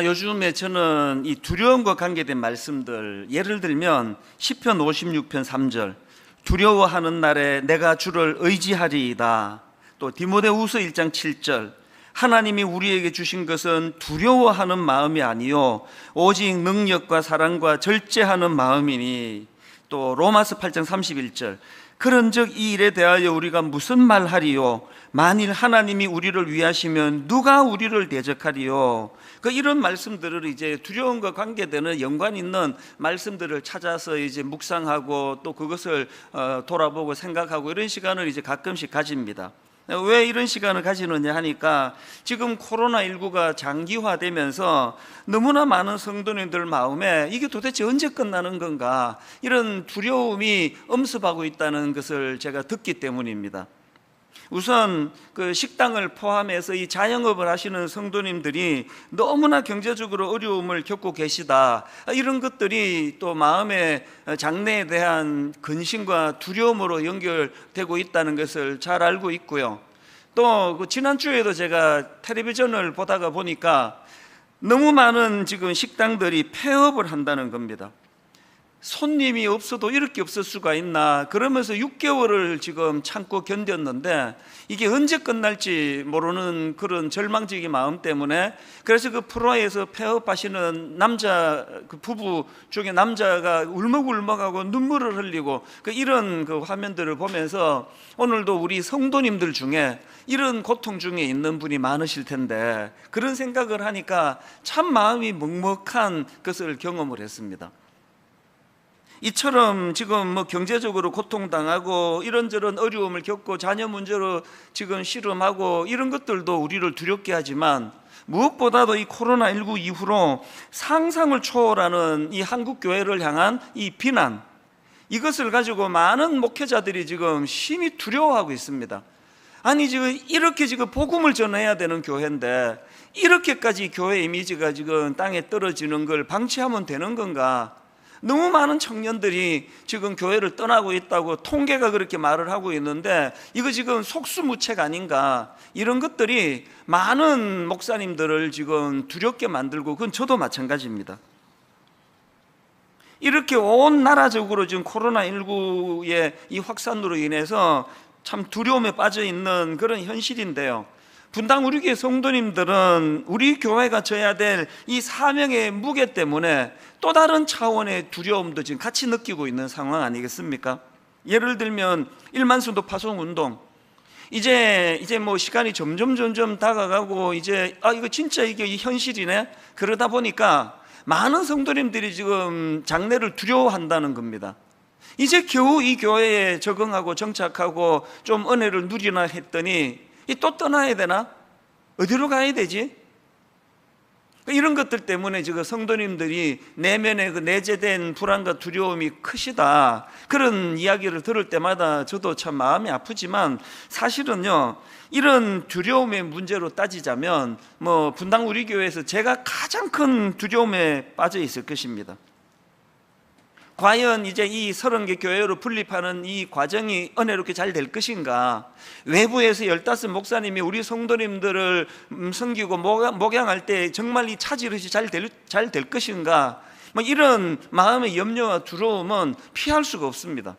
요즘에 저는 이 두려움과 관계된 말씀들, 예를 들면 시편 56편 3절, 두려워하는 날에 내가 주를 의지하리이다. 또 디모데후서 1장 7절, 하나님이 우리에게 주신 것은 두려워하는 마음이 아니요 오직 능력과 사랑과 절제하는 마음이니. 또 로마서 8장 31절, 그런즉 이 일에 대하여 우리가 무슨 말하리요? 만일 하나님이 우리를 위하시면 누가 우리를 대적하리요? 이런 말씀들을 이제 두려움과 관계되는 연관 있는 말씀들을 찾아서 이제 묵상하고 또 그것을 돌아보고 생각하고 이런 시간을 이제 가끔씩 가집니다. 왜 이런 시간을 가지느냐 하니까 지금 코로나19가 장기화되면서 너무나 많은 성도님들 마음에 이게 도대체 언제 끝나는 건가, 이런 두려움이 엄습하고 있다는 것을 제가 듣기 때문입니다. 우선 그 식당을 포함해서 이 자영업을 하시는 성도님들이 너무나 경제적으로 어려움을 겪고 계시다, 이런 것들이 또 마음의 장래에 대한 근심과 두려움으로 연결되고 있다는 것을 잘 알고 있고요. 또 지난주에도 제가 텔레비전을 보다가 보니까 너무 많은 지금 식당들이 폐업을 한다는 겁니다. 손님이 없어도 이렇게 없을 수가 있나, 그러면서 6개월을 지금 참고 견뎠는데 이게 언제 끝날지 모르는 그런 절망적인 마음 때문에, 그래서 그 프로에서 폐업하시는 남자, 그 부부 중에 남자가 울먹울먹하고 눈물을 흘리고 이런 그 화면들을 보면서 오늘도 우리 성도님들 중에 이런 고통 중에 있는 분이 많으실 텐데, 그런 생각을 하니까 참 마음이 먹먹한 것을 경험을 했습니다. 이처럼 지금 경제적으로 고통당하고 이런저런 어려움을 겪고 자녀 문제로 지금 씨름하고 이런 것들도 우리를 두렵게 하지만, 무엇보다도 이 코로나19 이후로 상상을 초월하는 이 한국 교회를 향한 이 비난, 이것을 가지고 많은 목회자들이 지금 심히 두려워하고 있습니다. 아니 지금 이렇게 지금 복음을 전해야 되는 교회인데 이렇게까지 교회 이미지가 지금 땅에 떨어지는 걸 방치하면 되는 건가? 너무 많은 청년들이 지금 교회를 떠나고 있다고 통계가 그렇게 말을 하고 있는데 이거 지금 속수무책 아닌가, 이런 것들이 많은 목사님들을 지금 두렵게 만들고, 그건 저도 마찬가지입니다. 이렇게 온 나라적으로 지금 코로나19의 이 확산으로 인해서 참 두려움에 빠져 있는 그런 현실인데요, 분당 우리 교회 성도님들은 우리 교회가 져야 될 이 사명의 무게 때문에 또 다른 차원의 두려움도 지금 같이 느끼고 있는 상황 아니겠습니까? 예를 들면 1만 성도 파송 운동, 이제 시간이 점점 다가가고 이제 이거 진짜 이게 현실이네, 그러다 보니까 많은 성도님들이 지금 장래를 두려워한다는 겁니다. 이제 겨우 이 교회에 적응하고 정착하고 좀 은혜를 누리나 했더니 또 떠나야 되나? 어디로 가야 되지? 이런 것들 때문에 지금 성도님들이 내면에 그 내재된 불안과 두려움이 크시다, 그런 이야기를 들을 때마다 저도 참 마음이 아프지만, 사실은요 이런 두려움의 문제로 따지자면 분당 우리 교회에서 제가 가장 큰 두려움에 빠져 있을 것입니다. 과연 이제 이 30개 교회로 분립하는 이 과정이 은혜롭게 잘 될 것인가? 외부에서 15 목사님이 우리 성도님들을 섬기고 목양할 때 정말 이 차질없이 잘 될 것인가? 이런 마음의 염려와 두려움은 피할 수가 없습니다.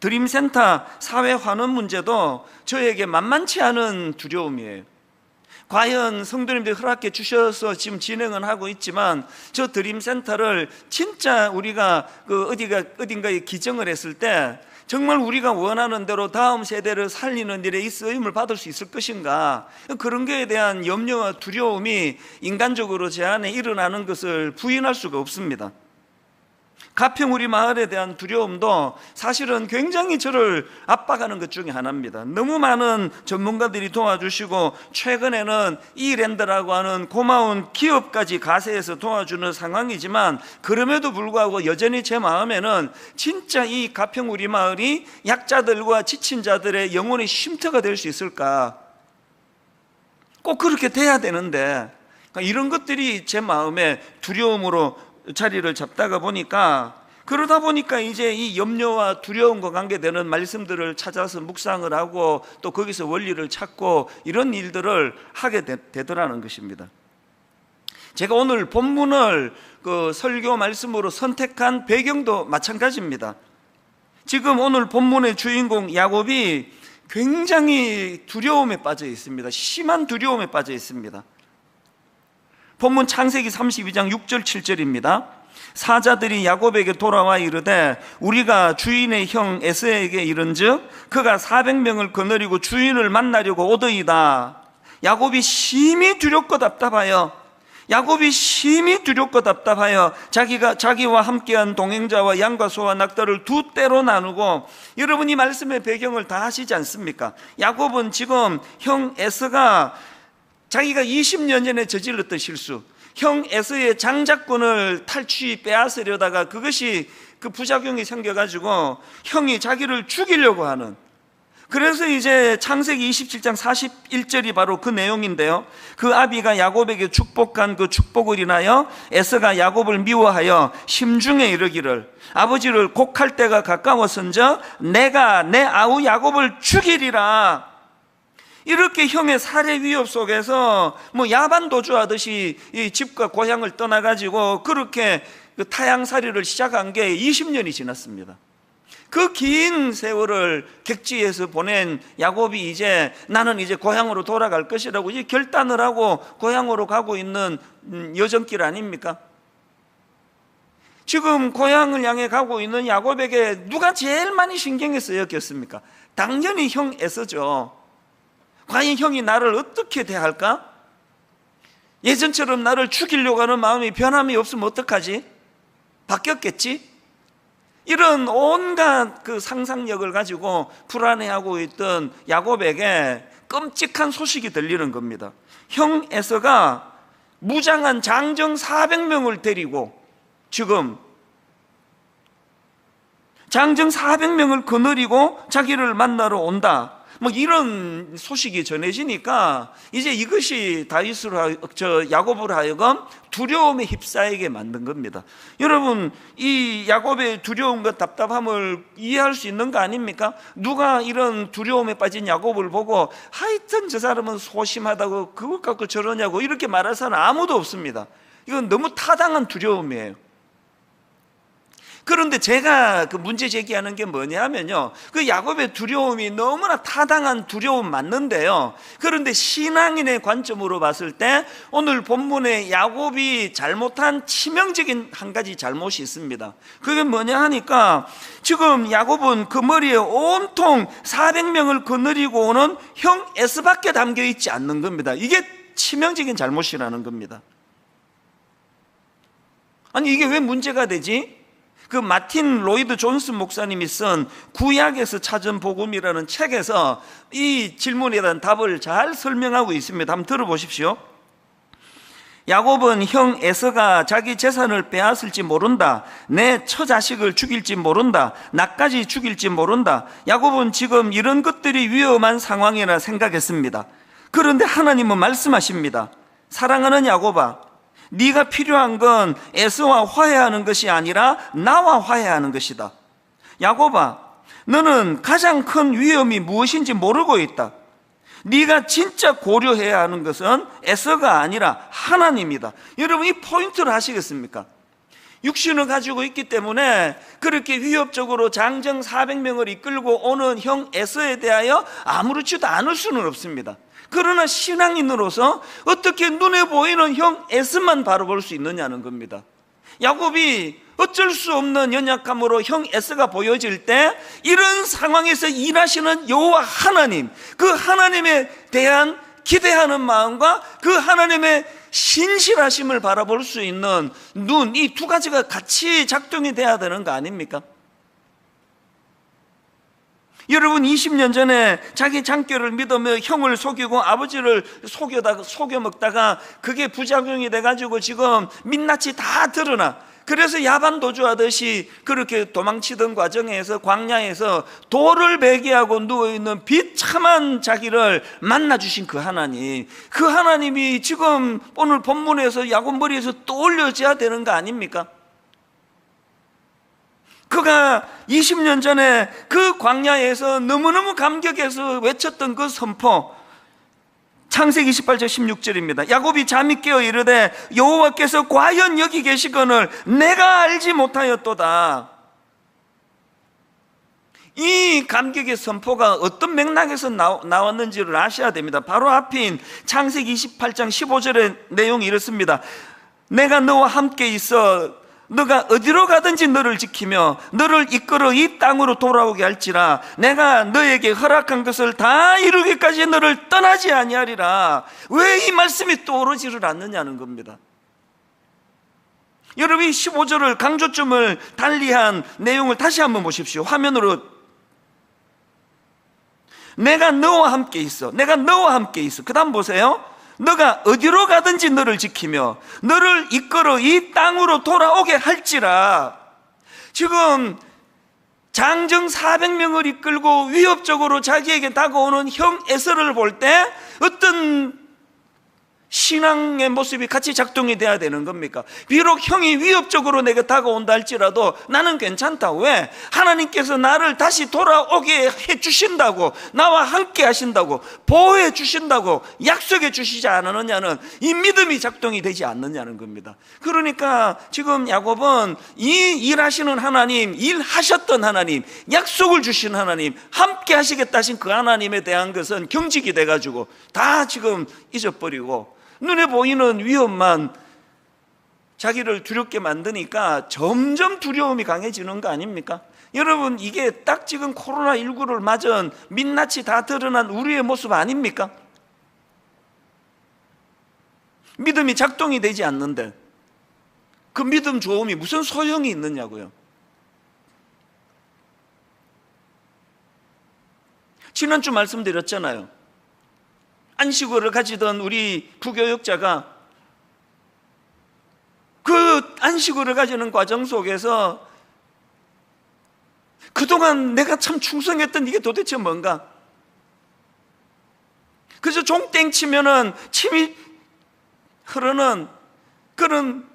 드림센터 사회 환원 문제도 저에게 만만치 않은 두려움이에요. 과연 성도님들이 허락해 주셔서 지금 진행은 하고 있지만, 저 드림센터를 진짜 우리가 어딘가에 기증을 했을 때 정말 우리가 원하는 대로 다음 세대를 살리는 일에 이 쓰임을 받을 수 있을 것인가, 그런 것에 대한 염려와 두려움이 인간적으로 제 안에 일어나는 것을 부인할 수가 없습니다. 가평 우리 마을에 대한 두려움도 사실은 굉장히 저를 압박하는 것 중에 하나입니다. 너무 많은 전문가들이 도와주시고 최근에는 이랜드라고 하는 고마운 기업까지 가세해서 도와주는 상황이지만, 그럼에도 불구하고 여전히 제 마음에는 진짜 이 가평 우리 마을이 약자들과 지친 자들의 영혼의 쉼터가 될 수 있을까? 꼭 그렇게 돼야 되는데 이런 것들이 제 마음에 두려움으로 자리를 잡다가 보니까, 그러다 보니까 이제 이 염려와 두려움과 관계되는 말씀들을 찾아서 묵상을 하고 또 거기서 원리를 찾고 이런 일들을 하게 되더라는 것입니다. 제가 오늘 본문을 그 설교 말씀으로 선택한 배경도 마찬가지입니다. 지금 오늘 본문의 주인공 야곱이 굉장히 두려움에 빠져 있습니다. 심한 두려움에 빠져 있습니다. 본문 창세기 32장 6절 7절입니다. 사자들이 야곱에게 돌아와 이르되 우리가 주인의 형 에서에게 이른즉 그가 400명을 거느리고 주인을 만나려고 오더이다. 야곱이 심히 두렵고 답답하여 자기와 함께한 동행자와 양과 소와 낙타를 두 떼로 나누고, 여러분 이 말씀의 배경을 다 아시지 않습니까? 야곱은 지금 형 에서가 자기가 20년 전에 저질렀던 실수, 형 에서의 장자권을 빼앗으려다가 그것이 그 부작용이 생겨가지고 형이 자기를 죽이려고 하는, 그래서 이제 창세기 27장 41절이 바로 그 내용인데요. 그 아비가 야곱에게 축복한 그 축복을 인하여 에서가 야곱을 미워하여 심중에 이르기를 아버지를 곡할 때가 가까웠은즉 내가 내 아우 야곱을 죽이리라. 이렇게 형의 살해 위협 속에서 뭐 야반 도주하듯이 이 집과 고향을 떠나가지고 그렇게 그 타향살이를 시작한 게 20년이 지났습니다. 그 긴 세월을 객지에서 보낸 야곱이 이제 나는 이제 고향으로 돌아갈 것이라고 이제 결단을 하고 고향으로 가고 있는 여정길 아닙니까? 지금 고향을 향해 가고 있는 야곱에게 누가 제일 많이 신경을 쓰였겠습니까? 당연히 형 에서죠. 과연 형이 나를 어떻게 대할까? 예전처럼 나를 죽이려고 하는 마음이 변함이 없으면 어떡하지? 바뀌었겠지? 이런 온갖 그 상상력을 가지고 불안해하고 있던 야곱에게 끔찍한 소식이 들리는 겁니다. 형 에서가 무장한 장정 400명을 데리고 지금 장정 400명을 거느리고 자기를 만나러 온다, 뭐 이런 소식이 전해지니까 이제 이것이 야곱을 하여금 두려움에 휩싸이게 만든 겁니다. 여러분, 이 야곱의 두려움과 답답함을 이해할 수 있는 거 아닙니까? 누가 이런 두려움에 빠진 야곱을 보고 하여튼 저 사람은 소심하다고 그것 갖고 저러냐고 이렇게 말할 사람 아무도 없습니다. 이건 너무 타당한 두려움이에요. 그런데 제가 그 문제 제기하는 게 뭐냐면요, 그 야곱의 두려움이 너무나 타당한 두려움 맞는데요, 그런데 신앙인의 관점으로 봤을 때 오늘 본문에 야곱이 잘못한 치명적인 한 가지 잘못이 있습니다. 그게 뭐냐 하니까 지금 야곱은 그 머리에 온통 400명을 거느리고 오는 형 에서밖에 담겨 있지 않는 겁니다. 이게 치명적인 잘못이라는 겁니다. 아니 이게 왜 문제가 되지? 그 마틴 로이드 존슨 목사님이 쓴 구약에서 찾은 복음이라는 책에서 이 질문에 대한 답을 잘 설명하고 있습니다. 한번 들어보십시오. 야곱은 형 에서가 자기 재산을 빼앗을지 모른다, 내 처자식을 죽일지 모른다, 나까지 죽일지 모른다. 야곱은 지금 이런 것들이 위험한 상황이라 생각했습니다. 그런데 하나님은 말씀하십니다. 사랑하는 야곱아, 네가 필요한 건 에서와 화해하는 것이 아니라 나와 화해하는 것이다. 야곱아, 너는 가장 큰 위험이 무엇인지 모르고 있다. 네가 진짜 고려해야 하는 것은 에서가 아니라 하나님이다. 여러분 이 포인트를 아시겠습니까? 육신을 가지고 있기 때문에 그렇게 위협적으로 장정 400명을 이끌고 오는 형 에서에 대하여 아무렇지도 않을 수는 없습니다. 그러나 신앙인으로서 어떻게 눈에 보이는 형 에서만 바라볼 수 있느냐는 겁니다. 야곱이 어쩔 수 없는 연약함으로 형 에서가 보여질 때 이런 상황에서 일하시는 여호와 하나님, 그 하나님에 대한 기대하는 마음과 그 하나님의 신실하심을 바라볼 수 있는 눈, 이 두 가지가 같이 작동이 돼야 되는 거 아닙니까? 여러분 20년 전에 자기 장교를 믿으며 형을 속이고 아버지를 속여 먹다가 그게 부작용이 돼가지고 지금 민낯이 다 드러나, 그래서 야반 도주하듯이 그렇게 도망치던 과정에서 광야에서 돌을 베개하고 누워있는 비참한 자기를 만나주신 그 하나님, 그 하나님이 지금 오늘 본문에서 야곱 머리에서 떠올려져야 되는 거 아닙니까? 그가 20년 전에 그 광야에서 너무너무 감격해서 외쳤던 그 선포, 창세기 28장 16절입니다. 야곱이 잠이 깨어 이르되 여호와께서 과연 여기 계시거늘 내가 알지 못하였도다. 이 감격의 선포가 어떤 맥락에서 나왔는지를 아셔야 됩니다. 바로 앞인 창세기 28장 15절의 내용이 이렇습니다. 내가 너와 함께 있어 너가 어디로 가든지 너를 지키며 너를 이끌어 이 땅으로 돌아오게 할지라 내가 너에게 허락한 것을 다 이루기까지 너를 떠나지 아니하리라. 왜 이 말씀이 떠오르지를 않느냐는 겁니다. 여러분, 이 15절을 강조점을 달리한 내용을 다시 한번 보십시오. 화면으로. 내가 너와 함께 있어. 내가 너와 함께 있어. 그 다음 보세요. 너가 어디로 가든지 너를 지키며 너를 이끌어 이 땅으로 돌아오게 할지라. 지금 장정 400명을 이끌고 위협적으로 자기에게 다가오는 형 에서를 볼 때 어떤 신앙의 모습이 같이 작동이 돼야 되는 겁니까? 비록 형이 위협적으로 내게 다가온다 할지라도 나는 괜찮다. 왜? 하나님께서 나를 다시 돌아오게 해주신다고, 나와 함께 하신다고, 보호해 주신다고 약속해 주시지 않느냐는 이 믿음이 작동이 되지 않느냐는 겁니다. 그러니까 지금 야곱은 이 일하시는 하나님, 일하셨던 하나님, 약속을 주신 하나님, 함께 하시겠다 하신 그 하나님에 대한 것은 경직이 돼가지고 다 지금 잊어버리고 눈에 보이는 위험만 자기를 두렵게 만드니까 점점 두려움이 강해지는 거 아닙니까? 여러분, 이게 딱 지금 코로나19를 맞은 민낯이 다 드러난 우리의 모습 아닙니까? 믿음이 작동이 되지 않는데 그 믿음 좋음이 무슨 소용이 있느냐고요. 지난주 말씀드렸잖아요. 안식월을 가지던 우리 부교육자가 그 안식월을 가지는 과정 속에서 그동안 내가 참 충성했던 이게 도대체 뭔가? 그래서 종땡 치면은 침이 흐르는 그런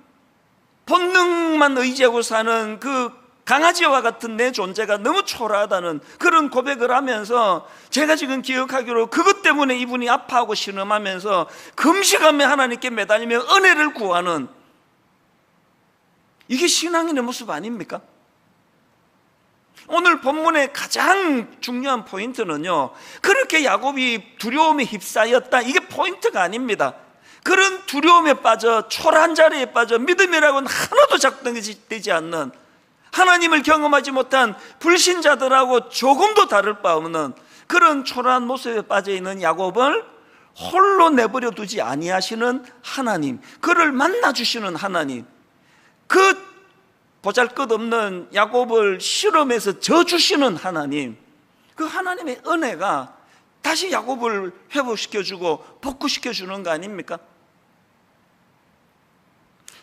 본능만 의지하고 사는 그 강아지와 같은 내 존재가 너무 초라하다는 그런 고백을 하면서 제가 지금 기억하기로 그것 때문에 이분이 아파하고 신음하면서 금식하며 하나님께 매달리며 은혜를 구하는, 이게 신앙인의 모습 아닙니까? 오늘 본문의 가장 중요한 포인트는요, 그렇게 야곱이 두려움에 휩싸였다, 이게 포인트가 아닙니다. 그런 두려움에 빠져 초라한 자리에 빠져 믿음이라고는 하나도 작동되지 않는, 하나님을 경험하지 못한 불신자들하고 조금도 다를 바 없는 그런 초라한 모습에 빠져있는 야곱을 홀로 내버려 두지 아니하시는 하나님, 그를 만나주시는 하나님, 그 보잘것없는 야곱을 실험해서 져주시는 하나님, 그 하나님의 은혜가 다시 야곱을 회복시켜주고 복구시켜주는 거 아닙니까?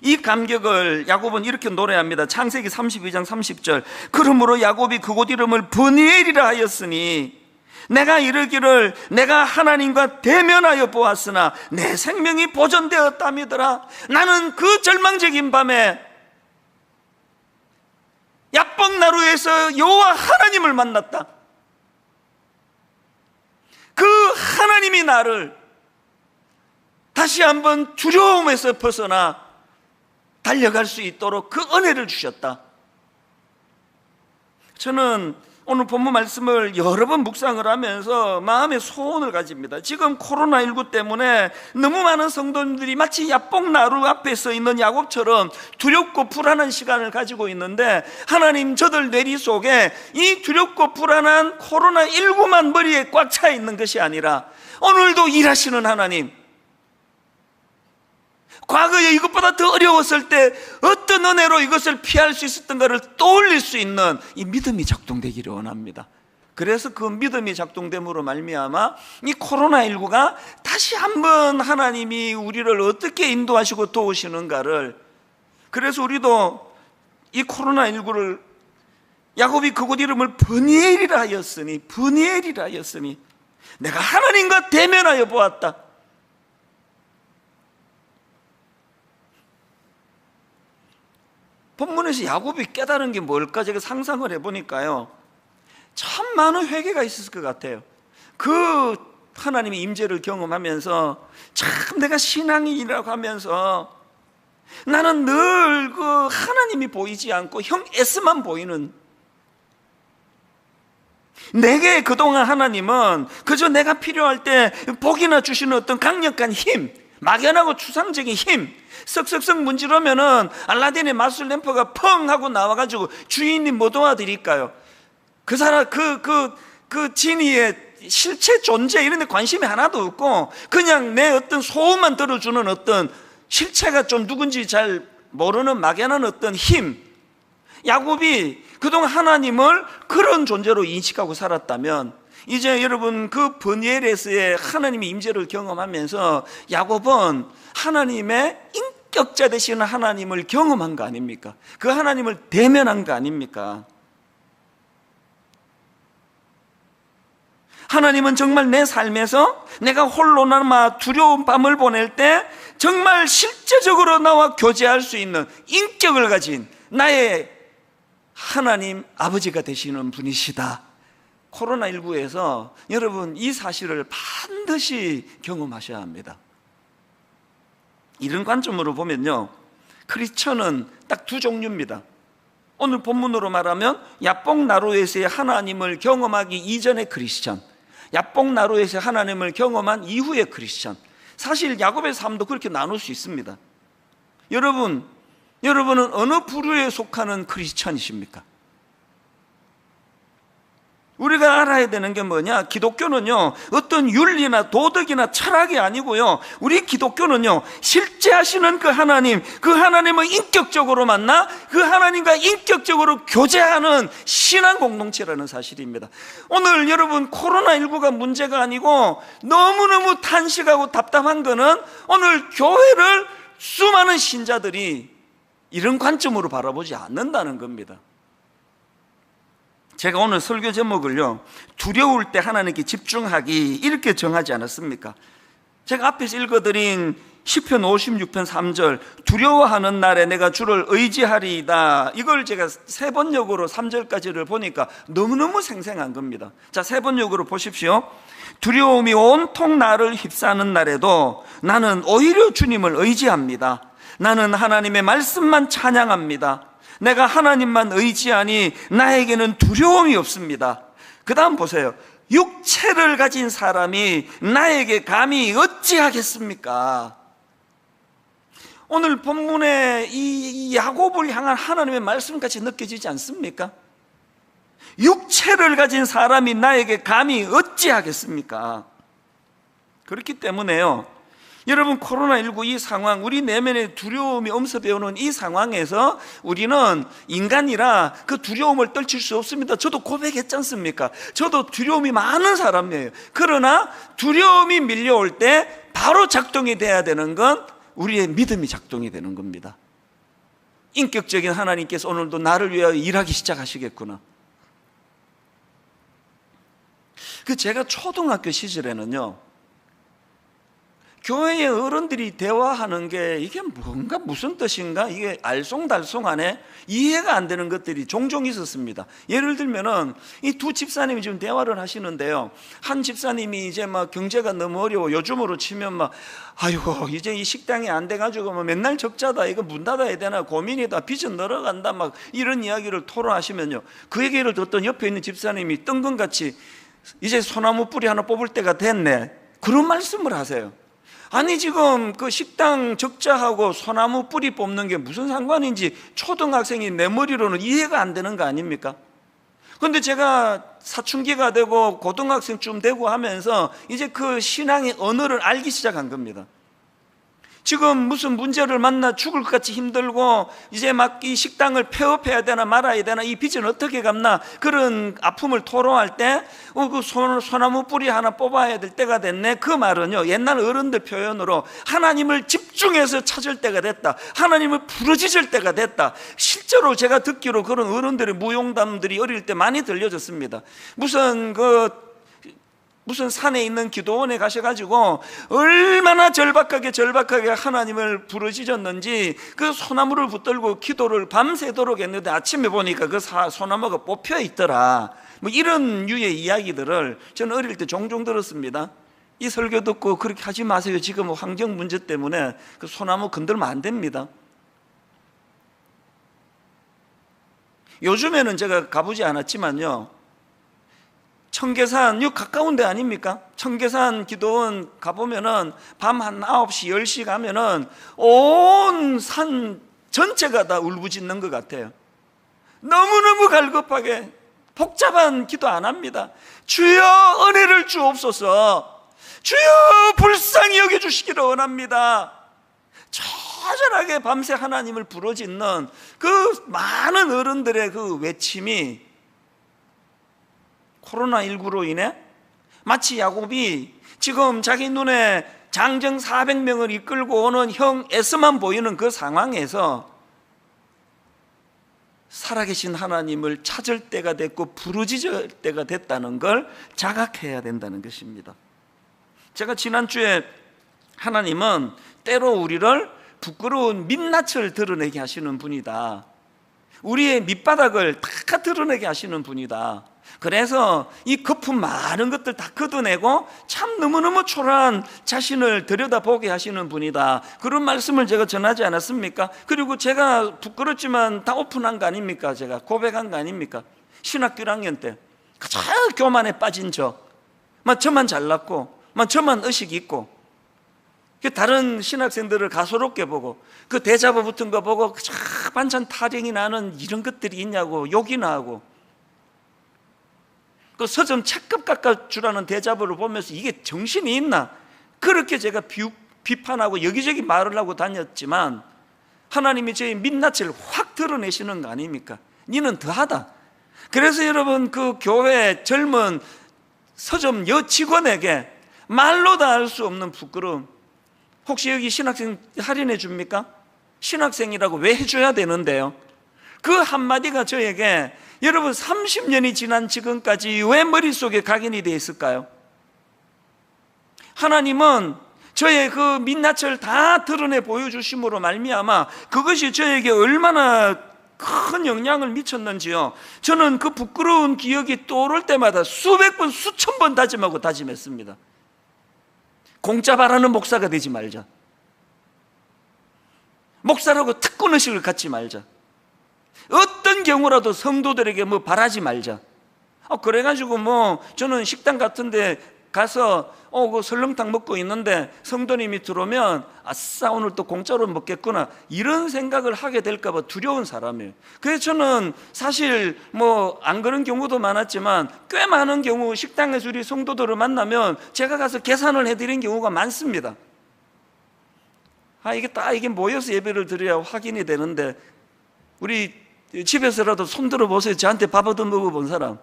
이 감격을 야곱은 이렇게 노래합니다. 창세기 32장 30절. 그러므로 야곱이 그곳 이름을 브니엘이라 하였으니 내가 이르기를 내가 하나님과 대면하여 보았으나 내 생명이 보존되었다미더라. 나는 그 절망적인 밤에 야복나루에서 여호와 하나님을 만났다. 그 하나님이 나를 다시 한번 두려움에서 벗어나 달려갈 수 있도록 그 은혜를 주셨다. 저는 오늘 본문 말씀을 여러 번 묵상을 하면서 마음의 소원을 가집니다. 지금 코로나19 때문에 너무 많은 성도님들이 마치 야복나루 앞에 서 있는 야곱처럼 두렵고 불안한 시간을 가지고 있는데, 하나님 저들 뇌리 속에 이 두렵고 불안한 코로나19만 머리에 꽉 차 있는 것이 아니라 오늘도 일하시는 하나님, 과거에 이것보다 더 어려웠을 때 어떤 은혜로 이것을 피할 수 있었던가를 떠올릴 수 있는 이 믿음이 작동되기를 원합니다. 그래서 그 믿음이 작동됨으로 말미암아 이 코로나19가 다시 한번 하나님이 우리를 어떻게 인도하시고 도우시는가를, 그래서 우리도 이 코로나19를 야곱이 그곳 이름을 브니엘이라 하였으니, 브니엘이라 하였으니 내가 하나님과 대면하여 보았다. 본문에서 야곱이 깨달은 게 뭘까 제가 상상을 해보니까요, 참 많은 회개가 있었을 것 같아요. 그 하나님의 임재를 경험하면서 참 내가 신앙인이라고 하면서 나는 늘 그 하나님이 보이지 않고 형 S만 보이는, 내게 그동안 하나님은 그저 내가 필요할 때 복이나 주시는 어떤 강력한 힘, 막연하고 추상적인 힘, 썩썩썩 문지르면은 알라딘의 마술 램프가 펑 하고 나와가지고 주인님 뭐 도와드릴까요? 그 사람 그 지니의 실체 존재 이런 데 관심이 하나도 없고 그냥 내 어떤 소음만 들어주는 어떤 실체가 좀 누군지 잘 모르는 막연한 어떤 힘. 야곱이 그동안 하나님을 그런 존재로 인식하고 살았다면 이제 여러분 그 브니엘에서의 하나님의 임재를 경험하면서 야곱은 하나님의 인격자 되시는 하나님을 경험한 거 아닙니까? 그 하나님을 대면한 거 아닙니까? 하나님은 정말 내 삶에서 내가 홀로 남아 두려운 밤을 보낼 때 정말 실제적으로 나와 교제할 수 있는 인격을 가진 나의 하나님 아버지가 되시는 분이시다. 코로나19에서 여러분 이 사실을 반드시 경험하셔야 합니다. 이런 관점으로 보면요, 크리스천은 딱 두 종류입니다. 오늘 본문으로 말하면 야복나루에서의 하나님을 경험하기 이전의 크리스천, 야복나루에서 하나님을 경험한 이후의 크리스천. 사실 야곱의 삶도 그렇게 나눌 수 있습니다. 여러분은 어느 부류에 속하는 크리스천이십니까? 우리가 알아야 되는 게 뭐냐? 기독교는요 어떤 윤리나 도덕이나 철학이 아니고요, 우리 기독교는요 실제 하시는 그 하나님, 그 하나님을 인격적으로 만나 그 하나님과 인격적으로 교제하는 신앙 공동체라는 사실입니다. 오늘 여러분 코로나19가 문제가 아니고 너무너무 탄식하고 답답한 거는 오늘 교회를 수많은 신자들이 이런 관점으로 바라보지 않는다는 겁니다. 제가 오늘 설교 제목을요, 두려울 때 하나님께 집중하기, 이렇게 정하지 않았습니까? 제가 앞에서 읽어드린 시편 56편 3절, 두려워하는 날에 내가 주를 의지하리이다, 이걸 제가 세 번역으로 3절까지를 보니까 너무너무 생생한 겁니다. 자, 세 번역으로 보십시오. 두려움이 온통 나를 휩싸는 날에도 나는 오히려 주님을 의지합니다. 나는 하나님의 말씀만 찬양합니다. 내가 하나님만 의지하니 나에게는 두려움이 없습니다. 그 다음 보세요. 육체를 가진 사람이 나에게 감히 어찌하겠습니까? 오늘 본문에 이 야곱을 향한 하나님의 말씀같이 느껴지지 않습니까? 육체를 가진 사람이 나에게 감히 어찌하겠습니까? 그렇기 때문에요, 여러분 코로나19 이 상황, 우리 내면의 두려움이 엄습해오는 이 상황에서 우리는 인간이라 그 두려움을 떨칠 수 없습니다. 저도 고백했지 않습니까? 저도 두려움이 많은 사람이에요. 그러나 두려움이 밀려올 때 바로 작동이 돼야 되는 건 우리의 믿음이 작동이 되는 겁니다. 인격적인 하나님께서 오늘도 나를 위하여 일하기 시작하시겠구나. 제가 초등학교 시절에는요, 교회의 어른들이 대화하는 게 이게 뭔가 무슨 뜻인가, 이게 알쏭달쏭하네, 이해가 안 되는 것들이 종종 있었습니다. 예를 들면은 이 두 집사님이 지금 대화를 하시는데요, 한 집사님이 이제 막 경제가 너무 어려워, 요즘으로 치면 막 아이고 이제 이 식당이 안 돼가지고 뭐 맨날 적자다, 이거 문 닫아야 되나 고민이다, 빚은 늘어간다, 막 이런 이야기를 토로하시면요, 그 얘기를 듣던 옆에 있는 집사님이 뜬금같이 이제 소나무 뿌리 하나 뽑을 때가 됐네, 그런 말씀을 하세요. 아니 지금 그 식당 적자하고 소나무 뿌리 뽑는 게 무슨 상관인지 초등학생이 내 머리로는 이해가 안 되는 거 아닙니까? 그런데 제가 사춘기가 되고 고등학생쯤 되고 하면서 이제 그 신앙의 언어를 알기 시작한 겁니다. 지금 무슨 문제를 만나 죽을 것 같이 힘들고 이제 막 이 식당을 폐업해야 되나 말아야 되나, 이 빚은 어떻게 갚나, 그런 아픔을 토로할 때 그 소나무 뿌리 하나 뽑아야 될 때가 됐네, 그 말은요 옛날 어른들 표현으로 하나님을 집중해서 찾을 때가 됐다, 하나님을 부르짖을 때가 됐다. 실제로 제가 듣기로 그런 어른들의 무용담들이 어릴 때 많이 들려졌습니다. 무슨 산에 있는 기도원에 가셔가지고 얼마나 절박하게 하나님을 부르짖었는지 그 소나무를 붙들고 기도를 밤새도록 했는데 아침에 보니까 그 소나무가 뽑혀 있더라, 뭐 이런 유의 이야기들을 저는 어릴 때 종종 들었습니다. 이 설교 듣고 그렇게 하지 마세요. 지금 환경 문제 때문에 그 소나무 건들면 안 됩니다. 요즘에는 제가 가보지 않았지만요, 청계산, 이 가까운 데 아닙니까? 청계산 기도원 가보면은 밤 한 9시, 10시 가면은 온 산 전체가 다 울부짖는 것 같아요. 너무너무 갈급하게 복잡한 기도 안 합니다. 주여 은혜를 주옵소서, 주여 불쌍히 여겨주시기를 원합니다. 처절하게 밤새 하나님을 부르짖는 그 많은 어른들의 그 외침이 코로나19로 인해 마치 야곱이 지금 자기 눈에 장정 400명을 이끌고 오는 형 에서만 보이는 그 상황에서 살아계신 하나님을 찾을 때가 됐고 부르짖을 때가 됐다는 걸 자각해야 된다는 것입니다. 제가 지난주에 하나님은 때로 우리를 부끄러운 민낯을 드러내게 하시는 분이다, 우리의 밑바닥을 다 드러내게 하시는 분이다, 그래서 이 거품 많은 것들 다 걷어내고 참 너무너무 초라한 자신을 들여다보게 하시는 분이다, 그런 말씀을 제가 전하지 않았습니까? 그리고 제가 부끄럽지만 다 오픈한 거 아닙니까? 제가 고백한 거 아닙니까? 신학교 1학년 때 가장 교만에 빠진 저만 잘났고 저만 의식이 있고, 다른 신학생들을 가소롭게 보고 그 대자보 붙은 거 보고 반찬 타령이 나는 이런 것들이 있냐고 욕이나 하고, 그 서점 책값 깎아주라는 대자보를 보면서 이게 정신이 있나, 그렇게 제가 비판하고 여기저기 말을 하고 다녔지만 하나님이 저의 민낯을 확 드러내시는 거 아닙니까? 니는 더하다. 그래서 여러분, 그 교회 젊은 서점 여직원에게 말로 다 할 수 없는 부끄러움, 혹시 여기 신학생 할인해 줍니까? 신학생이라고 왜 해줘야 되는데요? 그 한마디가 저에게 여러분 30년이 지난 지금까지 왜 머릿속에 각인이 되어 있을까요? 하나님은 저의 그 민낯을 다 드러내 보여주심으로 말미암아 그것이 저에게 얼마나 큰 영향을 미쳤는지요, 저는 그 부끄러운 기억이 떠오를 때마다 수백 번, 수천 번 다짐하고 다짐했습니다. 공짜 바라는 목사가 되지 말자, 목사라고 특권의식을 갖지 말자, 어떤 경우라도 성도들에게 뭐 바라지 말자. 그래가지고 저는 식당 같은데 가서 그 설렁탕 먹고 있는데 성도님이 들어오면 아싸 오늘 또 공짜로 먹겠구나, 이런 생각을 하게 될까 봐 두려운 사람이에요. 그래서 저는 사실 안 그런 경우도 많았지만 꽤 많은 경우 식당에서 우리 성도들을 만나면 제가 가서 계산을 해드린 경우가 많습니다. 이게 모여서 예배를 드려야 확인이 되는데, 우리 집에서라도 손 들어보세요. 저한테 밥 얻어 먹어본 사람.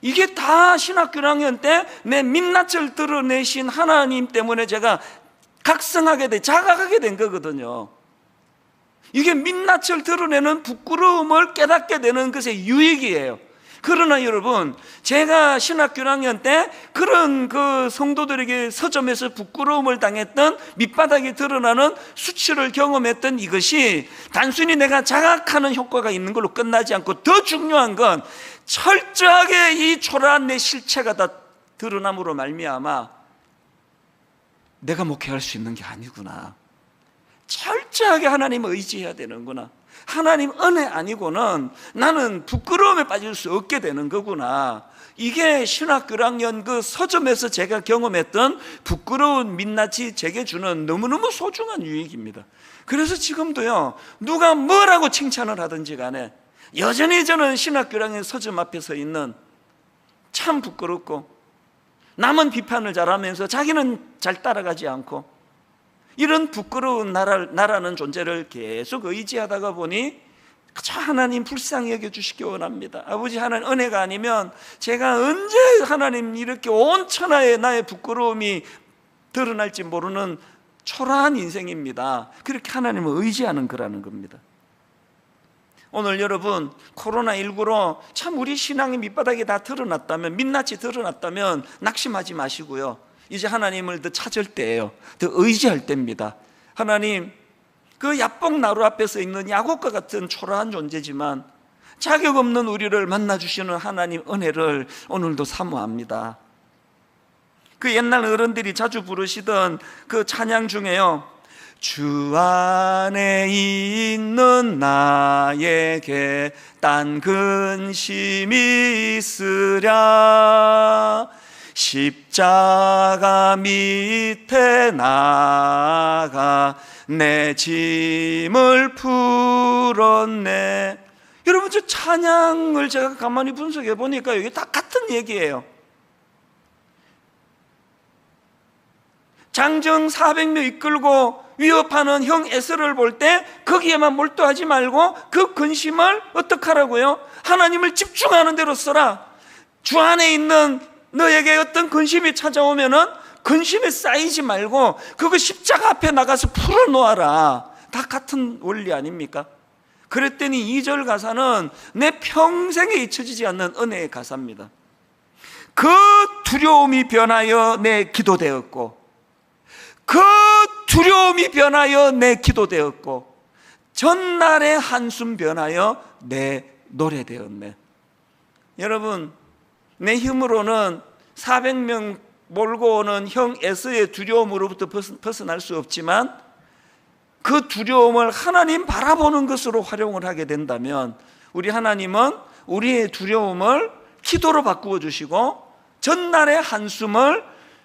이게 다 신학교 1학년 때 내 민낯을 드러내신 하나님 때문에 제가 자각하게 된 거거든요. 이게 민낯을 드러내는 부끄러움을 깨닫게 되는 것의 유익이에요. 그러나 여러분, 제가 신학교 1학년 때 그런 그 성도들에게 서점에서 부끄러움을 당했던, 밑바닥이 드러나는 수치를 경험했던 이것이 단순히 내가 자각하는 효과가 있는 걸로 끝나지 않고, 더 중요한 건 철저하게 이 초라한 내 실체가 다 드러남으로 말미암아 내가 목회할 수 있는 게 아니구나, 철저하게 하나님을 의지해야 되는구나, 하나님 은혜 아니고는 나는 부끄러움에 빠질 수 없게 되는 거구나, 이게 신학교 1학년 그 서점에서 제가 경험했던 부끄러운 민낯이 제게 주는 너무너무 소중한 유익입니다. 그래서 지금도요, 누가 뭐라고 칭찬을 하든지 간에 여전히 저는 신학교 1학년 서점 앞에 서 있는, 참 부끄럽고 남은 비판을 잘하면서 자기는 잘 따라가지 않고 이런 부끄러운 나라는 존재를 계속 의지하다가 보니 하나님 불쌍히 여겨주시기 원합니다. 아버지, 하나님 은혜가 아니면 제가 언제 하나님 이렇게 온 천하에 나의 부끄러움이 드러날지 모르는 초라한 인생입니다. 그렇게 하나님을 의지하는 거라는 겁니다. 오늘 여러분, 코로나19로 참 우리 신앙의 밑바닥이 다 드러났다면, 민낯이 드러났다면 낙심하지 마시고요, 이제 하나님을 더 찾을 때예요. 더 의지할 때입니다. 하나님, 그 야뽕 나루 앞에서 있는 야곱과 같은 초라한 존재지만 자격 없는 우리를 만나주시는 하나님 은혜를 오늘도 사모합니다. 그 옛날 어른들이 자주 부르시던 그 찬양 중에요, 주 안에 있는 나에게 딴 근심이 있으랴 십자가 밑에 나가 내 짐을 풀었네. 여러분, 저 찬양을 제가 가만히 분석해 보니까 이게 다 같은 얘기예요. 장정 400명 이끌고 위협하는 형 에서를 볼 때 거기에만 몰두하지 말고 그 근심을 어떻게 하라고요? 하나님을 집중하는 대로 써라. 주 안에 있는 너에게 어떤 근심이 찾아오면은 근심에 쌓이지 말고 그거 십자가 앞에 나가서 풀어놓아라. 다 같은 원리 아닙니까? 그랬더니 2절 가사는 내 평생에 잊혀지지 않는 은혜의 가사입니다. 그 두려움이 변하여 내 기도되었고, 그 두려움이 변하여 내 기도되었고, 전날의 한숨 변하여 내 노래되었네. 여러분, 내 힘으로는 400명 몰고 오는 형 에서의 두려움으로부터 벗어날 수 없지만 그 두려움을 하나님 바라보는 것으로 활용을 하게 된다면 우리 하나님은 우리의 두려움을 기도로 바꾸어 주시고 전날의 한숨을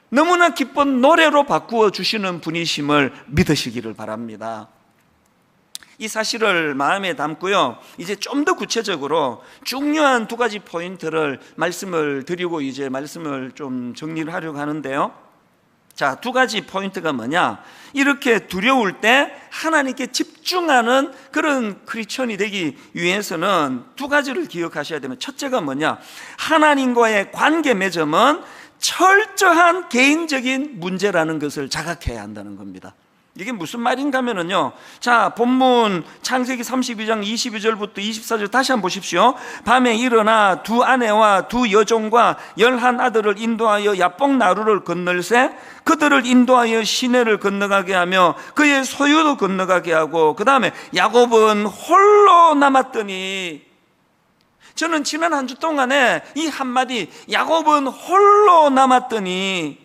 너무나 기쁜 노래로 바꾸어 주시는 분이심을 믿으시기를 바랍니다. 이 사실을 마음에 담고요, 이제 좀 더 구체적으로 중요한 두 가지 포인트를 말씀을 드리고 이제 말씀을 좀 정리를 하려고 하는데요. 자, 두 가지 포인트가 뭐냐? 이렇게 두려울 때 하나님께 집중하는 그런 크리스천이 되기 위해서는 두 가지를 기억하셔야 되면, 첫째가 뭐냐? 하나님과의 관계 맺음은 철저한 개인적인 문제라는 것을 자각해야 한다는 겁니다. 이게 무슨 말인가 하면요, 자, 본문 창세기 32장 22절부터 24절 다시 한번 보십시오. 밤에 일어나 두 아내와 두 여종과 11아들을 인도하여 야복 나루를 건널세 그들을 인도하여 시내를 건너가게 하며 그의 소유도 건너가게 하고, 그 다음에 야곱은 홀로 남았더니, 저는 지난 한 주 동안에 이 한마디 야곱은 홀로 남았더니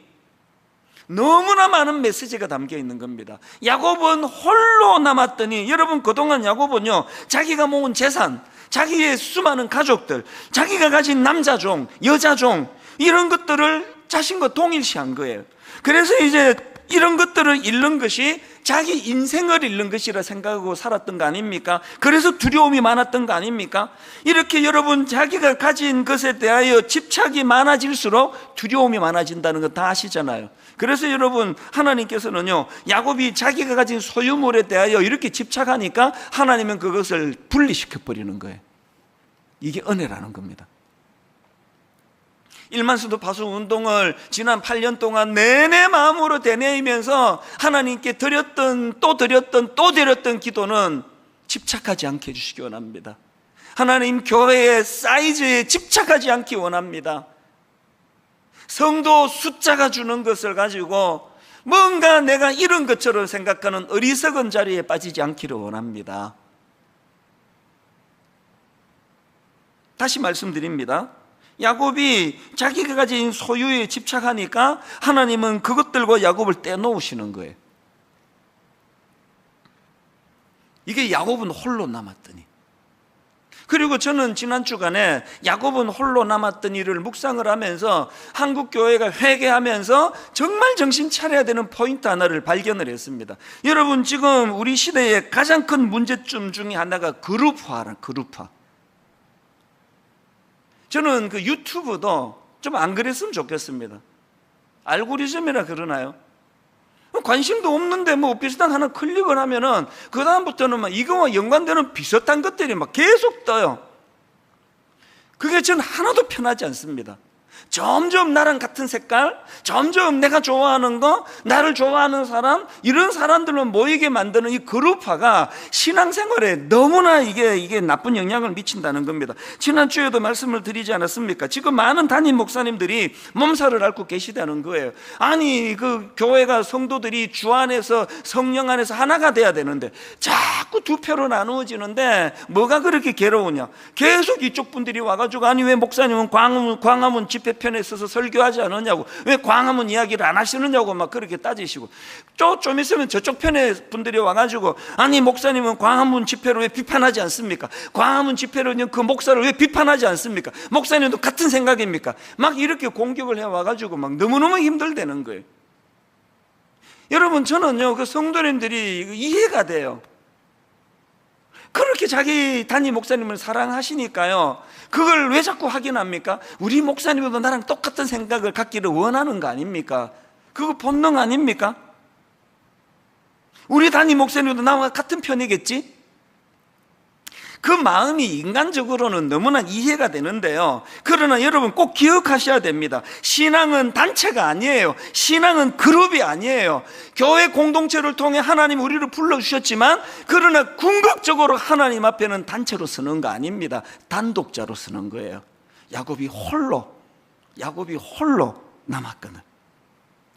너무나 많은 메시지가 담겨 있는 겁니다. 야곱은 홀로 남았더니, 여러분, 그동안 야곱은요, 자기가 모은 재산, 자기의 수많은 가족들, 자기가 가진 남자종, 여자종, 이런 것들을 자신과 동일시한 거예요. 그래서 이제 이런 것들을 잃는 것이 자기 인생을 잃는 것이라 생각하고 살았던 거 아닙니까? 그래서 두려움이 많았던 거 아닙니까? 이렇게 여러분, 자기가 가진 것에 대하여 집착이 많아질수록 두려움이 많아진다는 거 다 아시잖아요. 그래서 여러분, 하나님께서는요, 야곱이 자기가 가진 소유물에 대하여 이렇게 집착하니까 하나님은 그것을 분리시켜 버리는 거예요. 이게 은혜라는 겁니다. 일만수도 파수 운동을 지난 8년 동안 내내 마음으로 되뇌이면서 하나님께 드렸던 기도는 집착하지 않게 해주시기 원합니다. 하나님, 교회의 사이즈에 집착하지 않기 원합니다. 성도 숫자가 주는 것을 가지고 뭔가 내가 이런 것처럼 생각하는 어리석은 자리에 빠지지 않기를 원합니다. 다시 말씀드립니다. 야곱이 자기가 가진 소유에 집착하니까 하나님은 그것들과 야곱을 떼놓으시는 거예요. 이게 야곱은 홀로 남았더니. 그리고 저는 지난 주간에 야곱은 홀로 남았더니를 묵상을 하면서 한국교회가 회개하면서 정말 정신 차려야 되는 포인트 하나를 발견을 했습니다. 여러분, 지금 우리 시대의 가장 큰 문제점 중에 하나가 그룹화라, 그룹화. 저는 그 유튜브도 좀 안 그랬으면 좋겠습니다. 알고리즘이라 그러나요? 관심도 없는데 뭐 비슷한 하나 클릭을 하면은 그 다음부터는 막 이거와 연관되는 비슷한 것들이 막 계속 떠요. 그게 전 하나도 편하지 않습니다. 점점 나랑 같은 색깔, 점점 내가 좋아하는 거, 나를 좋아하는 사람, 이런 사람들만 모이게 만드는 이 그룹화가 신앙생활에 너무나 이게 나쁜 영향을 미친다는 겁니다. 지난주에도 말씀을 드리지 않았습니까? 지금 많은 담임 목사님들이 몸살을 앓고 계시다는 거예요. 아니, 그 교회가 성도들이 주 안에서 성령 안에서 하나가 돼야 되는데 자꾸 두 표로 나누어지는데 뭐가 그렇게 괴로우냐? 계속 이쪽 분들이 와가지고, 아니 왜 목사님은 광화문 집회 30대 편에 서서 설교하지 않았냐고, 왜 광화문 이야기를 안 하시느냐고 막 그렇게 따지시고, 좀 있으면 저쪽 편에 분들이 와가지고, 아니 목사님은 광화문 집회를 왜 비판하지 않습니까? 광화문 집회로는 그 목사를 왜 비판하지 않습니까? 목사님도 같은 생각입니까? 막 이렇게 공격을 해와가지고 막 너무너무 힘들다는 거예요. 여러분, 저는요 그 성도님들이 이해가 돼요. 그렇게 자기 담임 목사님을 사랑하시니까요, 그걸 왜 자꾸 확인합니까? 우리 목사님도 나랑 똑같은 생각을 갖기를 원하는 거 아닙니까? 그거 본능 아닙니까? 우리 담임 목사님도 나와 같은 편이겠지? 그 마음이 인간적으로는 너무나 이해가 되는데요, 그러나 여러분 꼭 기억하셔야 됩니다. 신앙은 단체가 아니에요. 신앙은 그룹이 아니에요. 교회 공동체를 통해 하나님 우리를 불러주셨지만, 그러나 궁극적으로 하나님 앞에는 단체로 서는 거 아닙니다. 단독자로 서는 거예요. 야곱이 홀로 남았거든.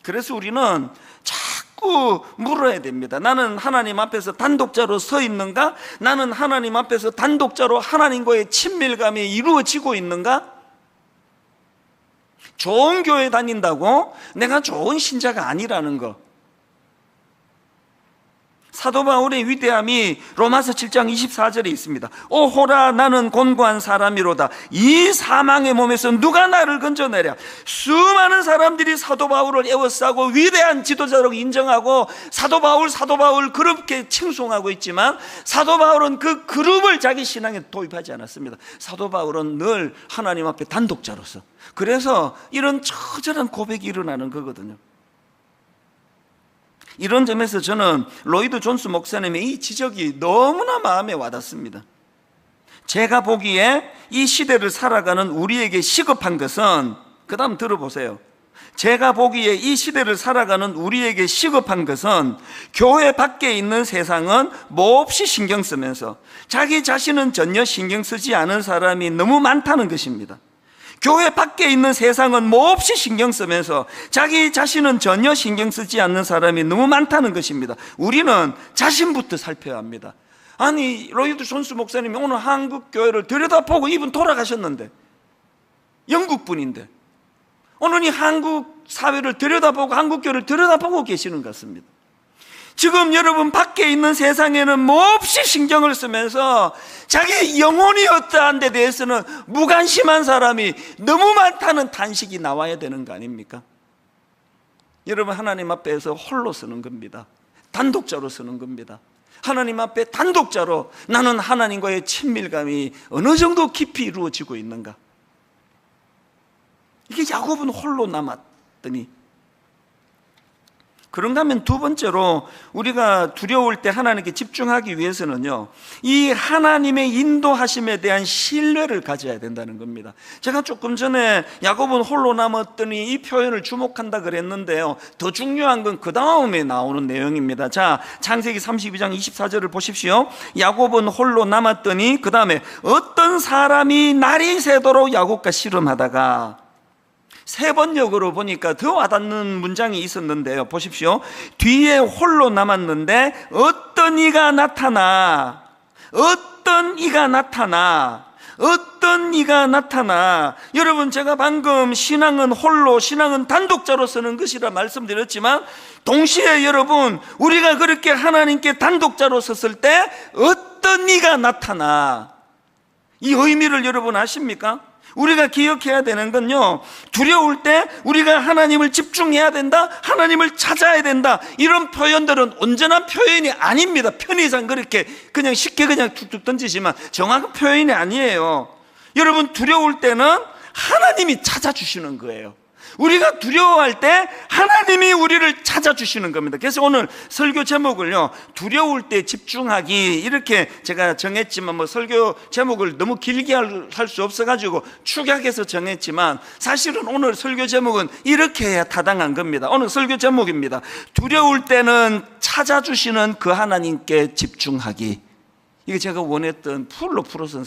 그래서 우리는 자꾸 물어야 됩니다. 나는 하나님 앞에서 단독자로 서 있는가? 나는 하나님 앞에서 단독자로 하나님과의 친밀감이 이루어지고 있는가? 좋은 교회 다닌다고 내가 좋은 신자가 아니라는 거. 사도 바울의 위대함이 로마서 7장 24절에 있습니다. 오호라, 나는 곤고한 사람이로다. 이 사망의 몸에서 누가 나를 건져내랴. 수많은 사람들이 사도 바울을 에워싸고 위대한 지도자로 인정하고 사도 바울 그렇게 칭송하고 있지만, 사도 바울은 그 그룹을 자기 신앙에 도입하지 않았습니다. 사도 바울은 늘 하나님 앞에 단독자로서, 그래서 이런 처절한 고백이 일어나는 거거든요. 이런 점에서 저는 로이드 존스 목사님의 이 지적이 너무나 마음에 와닿습니다. 제가 보기에 이 시대를 살아가는 우리에게 시급한 것은, 그 다음 들어보세요. 제가 보기에 이 시대를 살아가는 우리에게 시급한 것은, 교회 밖에 있는 세상은 몹시 신경 쓰면서 자기 자신은 전혀 신경 쓰지 않은 사람이 너무 많다는 것입니다. 교회 밖에 있는 세상은 몹시 신경 쓰면서 자기 자신은 전혀 신경 쓰지 않는 사람이 너무 많다는 것입니다. 우리는 자신부터 살펴야 합니다. 아니, 로이드 존스 목사님이 오늘 한국 교회를 들여다보고, 이분 돌아가셨는데, 영국 분인데 오늘 이 한국 사회를 들여다보고 한국 교회를 들여다보고 계시는 것 같습니다. 지금 여러분 밖에 있는 세상에는 몹시 신경을 쓰면서 자기 영혼이 어떠한 데 대해서는 무관심한 사람이 너무 많다는 탄식이 나와야 되는 거 아닙니까? 여러분, 하나님 앞에서 홀로 서는 겁니다. 단독자로 서는 겁니다. 하나님 앞에 단독자로 나는 하나님과의 친밀감이 어느 정도 깊이 이루어지고 있는가? 이게 야곱은 홀로 남았더니, 그런가 하면 두 번째로 우리가 두려울 때 하나님께 집중하기 위해서는요, 이 하나님의 인도하심에 대한 신뢰를 가져야 된다는 겁니다. 제가 조금 전에 야곱은 홀로 남았더니 이 표현을 주목한다 그랬는데요, 더 중요한 건 그 다음에 나오는 내용입니다. 자, 창세기 32장 24절을 보십시오. 야곱은 홀로 남았더니, 그 다음에 어떤 사람이 날이 새도록 야곱과 씨름하다가, 세 번역으로 보니까 더 와닿는 문장이 있었는데요, 보십시오. 뒤에 홀로 남았는데 어떤 이가 나타나. 여러분, 제가 방금 신앙은 홀로, 신앙은 단독자로 서는 것이라 말씀드렸지만, 동시에 여러분, 우리가 그렇게 하나님께 단독자로 섰을 때 어떤 이가 나타나. 이 의미를 여러분 아십니까? 우리가 기억해야 되는 건요, 두려울 때 우리가 하나님을 집중해야 된다, 하나님을 찾아야 된다, 이런 표현들은 온전한 표현이 아닙니다. 편의상 그렇게 그냥 쉽게 그냥 툭툭 던지지만 정확한 표현이 아니에요. 여러분, 두려울 때는 하나님이 찾아주시는 거예요. 우리가 두려워할 때 하나님이 우리를 찾아주시는 겁니다. 그래서 오늘 설교 제목을요, 두려울 때 집중하기, 이렇게 제가 정했지만, 뭐 설교 제목을 너무 길게 할 수 없어가지고 축약해서 정했지만, 사실은 오늘 설교 제목은 이렇게 해야 타당한 겁니다. 오늘 설교 제목입니다. 두려울 때는 찾아주시는 그 하나님께 집중하기. 이게 제가 원했던 풀로 풀어서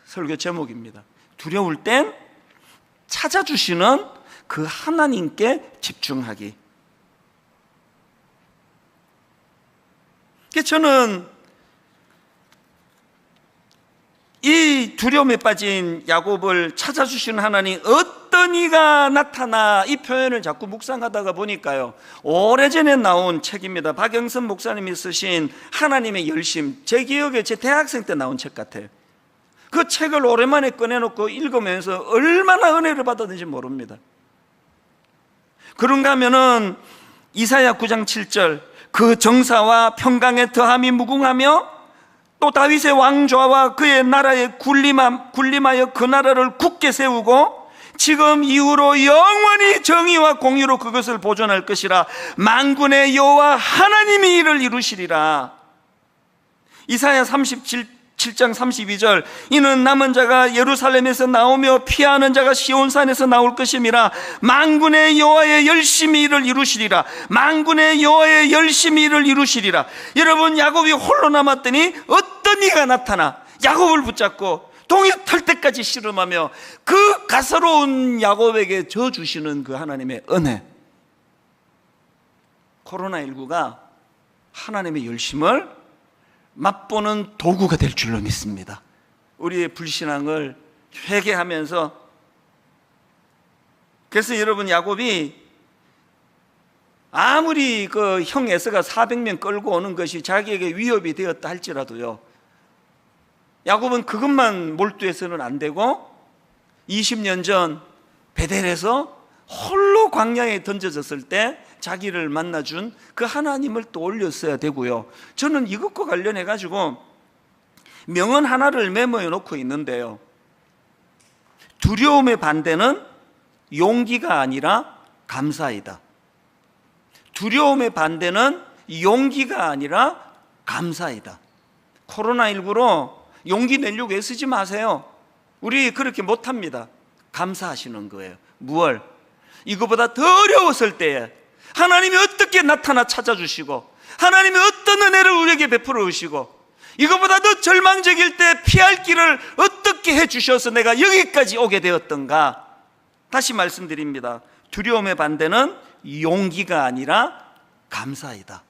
설교 제목입니다. 두려울 땐 찾아주시는 그 하나님께 집중하기. 저는 이 두려움에 빠진 야곱을 찾아주시는 하나님, 어떤 어떤 이가 나타나, 이 표현을 자꾸 묵상하다가 보니까요, 오래전에 나온 책입니다. 박영선 목사님이 쓰신 하나님의 열심, 제 기억에 제 대학생 때 나온 책 같아요. 그 책을 오랜만에 꺼내놓고 읽으면서 얼마나 은혜를 받았는지 모릅니다. 그런가 하면은 이사야 9장 7절, 그 정사와 평강의 더함이 무궁하며 또 다윗의 왕좌와 그의 나라에 군림하여 그 나라를 굳게 세우고 지금 이후로 영원히 정의와 공의로 그것을 보존할 것이라. 만군의 여호와 하나님이 이를 이루시리라. 이사야 37장 32절, 이는 남은 자가 예루살렘에서 나오며 피하는 자가 시온산에서 나올 것임이라. 만군의 여호와의 열심히 이를 이루시리라. 만군의 여호와의 열심히 이를 이루시리라. 여러분, 야곱이 홀로 남았더니 어떤 이가 나타나 야곱을 붙잡고 동이 털 때까지 씨름하며 그 가소로운 야곱에게 져 주시는 그 하나님의 은혜. 코로나19가 하나님의 열심을 맛보는 도구가 될 줄로 믿습니다. 우리의 불신앙을 회개하면서, 그래서 여러분, 야곱이 아무리 그 형 에서가 400명 끌고 오는 것이 자기에게 위협이 되었다 할지라도요, 야곱은 그것만 몰두해서는 안 되고 20년 전 베델에서 홀로 광야에 던져졌을 때 자기를 만나준 그 하나님을 또 올렸어야 되고요. 저는 이것과 관련해 가지고 명언 하나를 메모해 놓고 있는데요, 두려움의 반대는 용기가 아니라 감사이다. 두려움의 반대는 용기가 아니라 감사이다. 코로나19로 용기 내려고 애쓰지 마세요. 우리 그렇게 못합니다. 감사하시는 거예요. 무얼? 이거보다 더 어려웠을 때에 하나님이 어떻게 나타나 찾아주시고 하나님이 어떤 은혜를 우리에게 베풀어 주시고 이거보다 더 절망적일 때 피할 길을 어떻게 해주셔서 내가 여기까지 오게 되었던가. 다시 말씀드립니다. 두려움의 반대는 용기가 아니라 감사이다.